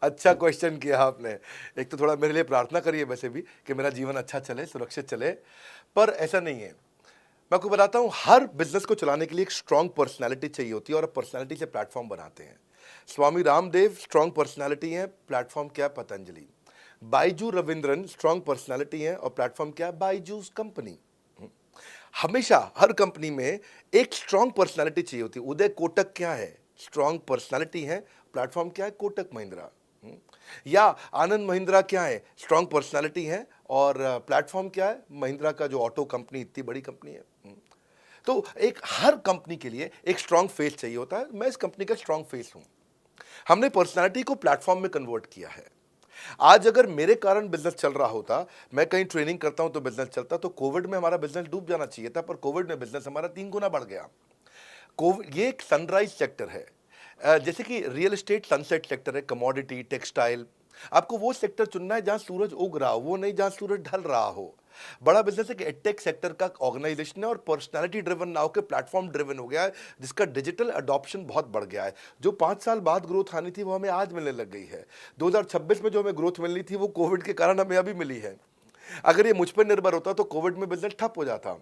अच्छा क्वेश्चन किया आपने। एक तो थोड़ा मेरे लिए प्रार्थना करिए वैसे भी कि मेरा जीवन अच्छा चले, सुरक्षित चले, पर ऐसा नहीं है। मैं आपको बताता हूँ, हर बिजनेस को चलाने के लिए एक स्ट्रांग पर्सनैलिटी चाहिए होती है और पर्सनैलिटी से प्लेटफॉर्म बनाते हैं। स्वामी रामदेव स्ट्रांग पर्सनैलिटी है, प्लेटफॉर्म क्या है? पतंजलि। बाइजू रविंद्रन स्ट्रांग पर्सनैलिटी है और प्लेटफॉर्म क्या है? बाइजूस कंपनी। हमेशा हर कंपनी में एक स्ट्रांग पर्सनालिटी चाहिए होती है। उदय कोटक क्या है? स्ट्रांग पर्सनालिटी है, प्लेटफॉर्म क्या है? कोटक महिंद्रा। या आनंद महिंद्रा क्या है? स्ट्रांग पर्सनालिटी है और प्लेटफॉर्म क्या है? महिंद्रा का जो ऑटो कंपनी इतनी बड़ी कंपनी है। तो एक हर कंपनी के लिए एक स्ट्रांग फेस चाहिए होता है। मैं इस कंपनी का स्ट्रांग फेस हूं। हमने पर्सनालिटी को प्लेटफॉर्म में कन्वर्ट किया है। आज अगर मेरे कारण बिजनेस चल रहा होता, मैं कहीं ट्रेनिंग करता हूं तो बिजनेस चलता, तो कोविड में हमारा बिजनेस डूब जाना चाहिए था, पर कोविड में बिजनेस हमारा 3 गुना बढ़ गया। कोविड ये एक सनराइज सेक्टर है। जैसे कि रियल एस्टेट सनसेट सेक्टर है, कमोडिटी, टेक्सटाइल। आपको वो सेक्टर चुनना है जहां सूरज उग रहा हो, वो नहीं जहां सूरज ढल रहा हो। बड़ा बिजनेस है कि एडटेक सेक्टर का ऑर्गेनाइजेशन है और पर्सनालिटी ड्रिवन ना होकर प्लेटफॉर्म ड्रिवन हो गया है, जिसका डिजिटल अडॉप्शन बहुत बढ़ गया है। जो 5 साल बाद ग्रोथ आनी थी वो हमें आज मिलने लग गई है। 2026 में जो हमें ग्रोथ मिलनी थी वो कोविड के कारण हमें अभी मिली है। अगर ये मुझ पर निर्भर होता तो कोविड में बिजनेस ठप हो जाता।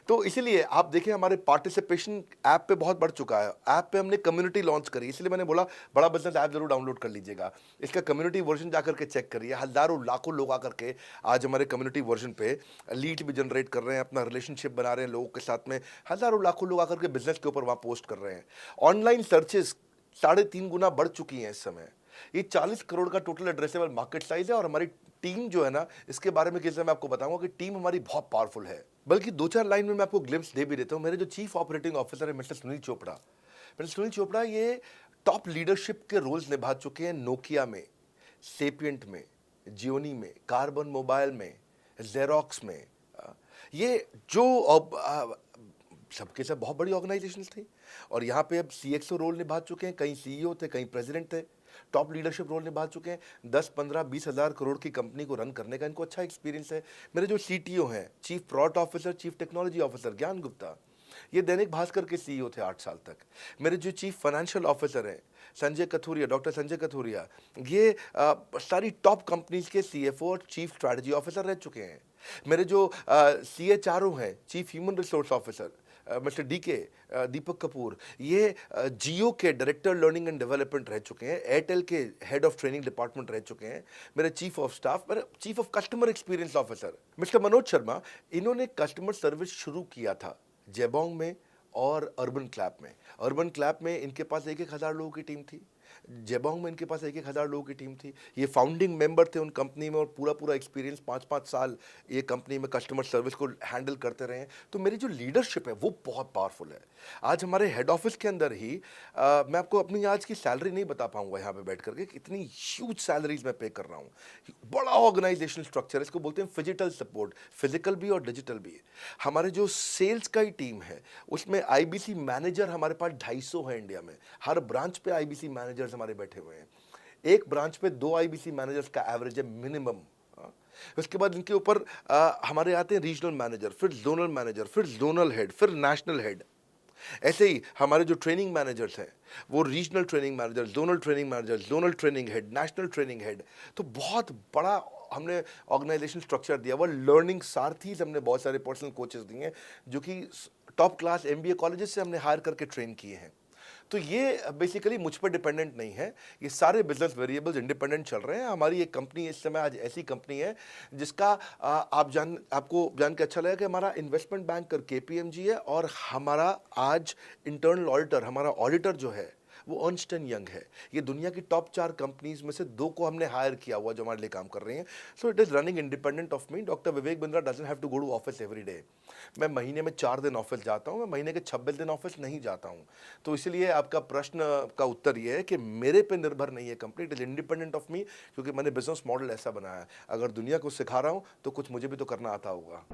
तो इसीलिए आप देखिए, हमारे पार्टिसिपेशन ऐप पे बहुत बढ़ चुका है। ऐप पे हमने कम्युनिटी लॉन्च करी, इसलिए मैंने बोला बड़ा बिजनेस ऐप जरूर डाउनलोड कर लीजिएगा। इसका कम्युनिटी वर्जन जाकर के चेक करिए। हजारों लाखों लोग आकर के आज हमारे कम्युनिटी वर्जन पे लीड भी जनरेट कर रहे हैं, अपना रिलेशनशिप बना रहे हैं लोगों के साथ में। हजारों लाखों लोग आकर के बिजनेस के ऊपर वहां पोस्ट कर रहे हैं। ऑनलाइन सर्चेस 3.5 गुना बढ़ चुकी हैं इस समय। ये 40 करोड़ का टोटल एड्रेसेबल मार्केट साइज है और हमारी टीम जो है ना, इसके बारे में किसी मैं आपको बताऊंगा कि टीम हमारी बहुत पावरफुल है। बल्कि 2-4 लाइन में मैं आपको ग्लिम्स दे भी देता हूं। मेरे जो चीफ ऑपरेटिंग ऑफिसर है मिस्टर सुनील चोपड़ा, ये टॉप लीडरशिप के रोल्स निभा चुके हैं नोकिया में, सेपियंट में, जियोनी में, कार्बन मोबाइल में, जेरोक्स में। ये जो सबके सब बहुत बड़ी ऑर्गेनाइजेशंस थी और यहाँ पे अब सीएक्सओ रोल निभा चुके हैं, कहीं सीईओ थे, कहीं प्रेसिडेंट थे। टॉप लीडरशिप रोल निभा चुके हैं। 10-15-20 हज़ार करोड़ की कंपनी को रन करने का इनको अच्छा एक्सपीरियंस है। मेरे जो सीटीओ हैं, chief product officer, chief technology officer ज्ञान गुप्ता, ये दैनिक भास्कर के सीईओ थे 8 साल तक। मेरे जो चीफ फाइनेंशियल ऑफिसर हैं संजय कथुरिया, डॉक्टर संजय कथुरिया, ये सारी टॉप कंपनीज के सीएफओ और चीफ स्ट्रैटेजी ऑफिसर रह चुके हैं। मेरे जो सीएचआरओ हैं, chief human resource officer mister DK Deepak Kapoor, ये जियो के डायरेक्टर लर्निंग एंड डेवलपमेंट रह चुके हैं, एयरटेल के हेड ऑफ ट्रेनिंग डिपार्टमेंट रह चुके हैं। मेरे चीफ ऑफ स्टाफ, मेरे chief of customer experience officer mister Manoj Sharma, इन्होंने कस्टमर सर्विस शुरू किया था जेबोंग में और अर्बन क्लैप में। अर्बन क्लैप में इनके पास 1-1 हज़ार लोगों की टीम थी, जेबोंग में इनके पास 1-1 हज़ार लोगों की टीम थी। ये फाउंडिंग मेंबर थे उन कंपनी में और पूरा पूरा एक्सपीरियंस 5-5 साल ये कंपनी में कस्टमर सर्विस को हैंडल करते रहे हैं। तो मेरी जो लीडरशिप है वो बहुत पावरफुल है। आज हमारे हेड ऑफिस के अंदर ही मैं आपको अपनी आज की सैलरी नहीं बता पाऊंगा यहाँ पे बैठ करके, इतनी ह्यूज सैलरीज मैं पे कर रहा हूँ। बड़ा ऑर्गेनाइजेशनल स्ट्रक्चर, इसको बोलते हैं फिजिटल सपोर्ट, फिजिकल भी और डिजिटल भी। हमारे जो सेल्स का ही टीम है उसमें आईबीसी मैनेजर हमारे पास 250 है इंडिया में। हर ब्रांच पे आईबीसी मैनेजर्स हमारे बैठे हुए हैं। एक ब्रांच पे 2 आईबीसी मैनेजर्स का एवरेज है मिनिमम। उसके बाद इनके ऊपर हमारे आते हैं रीजनल मैनेजर, फिर जोनल मैनेजर, फिर जोनल हेड, फिर नेशनल हेड। ऐसे ही हमारे जो ट्रेनिंग मैनेजर्स हैं वो regional training manager, zonal training manager, zonal training head, national training head. तो बहुत बड़ा हमने ऑर्गेनाइजेशन स्ट्रक्चर दिया हुआ। लर्निंग सारथीज हमने बहुत सारे पर्सनल कोचेस दिए हैं जो कि टॉप क्लास एमबीए कॉलेजेस से हमने हायर करके ट्रेन किए हैं। तो ये बेसिकली मुझ पर डिपेंडेंट नहीं है, ये सारे बिजनेस वेरिएबल्स इंडिपेंडेंट चल रहे हैं। हमारी एक कंपनी इस समय आज ऐसी कंपनी है जिसका आपको जान के अच्छा लगेगा कि हमारा इन्वेस्टमेंट बैंकर केपीएमजी है और हमारा आज इंटरनल ऑडिटर, हमारा ऑडिटर जो है वो अर्न्स्ट एंड यंग है। ये दुनिया की टॉप 4 कंपनीज में से 2 को हमने हायर किया हुआ जो हमारे लिए काम कर रही हैं। So it is running independent of me. Doctor Vivek Bindra doesn't have to go to office every day. मैं महीने में 4 दिन ऑफिस जाता हूँ, मैं महीने के 26 दिन ऑफिस नहीं जाता हूँ। तो इसलिए आपका प्रश्न का उत्तर ये है कि मेरे पे निर्भर नहीं है company, it is independent of मी, क्योंकि मैंने बिजनेस मॉडल ऐसा बनाया है। अगर दुनिया को सिखा रहा हूँ तो कुछ मुझे भी तो करना आता होगा।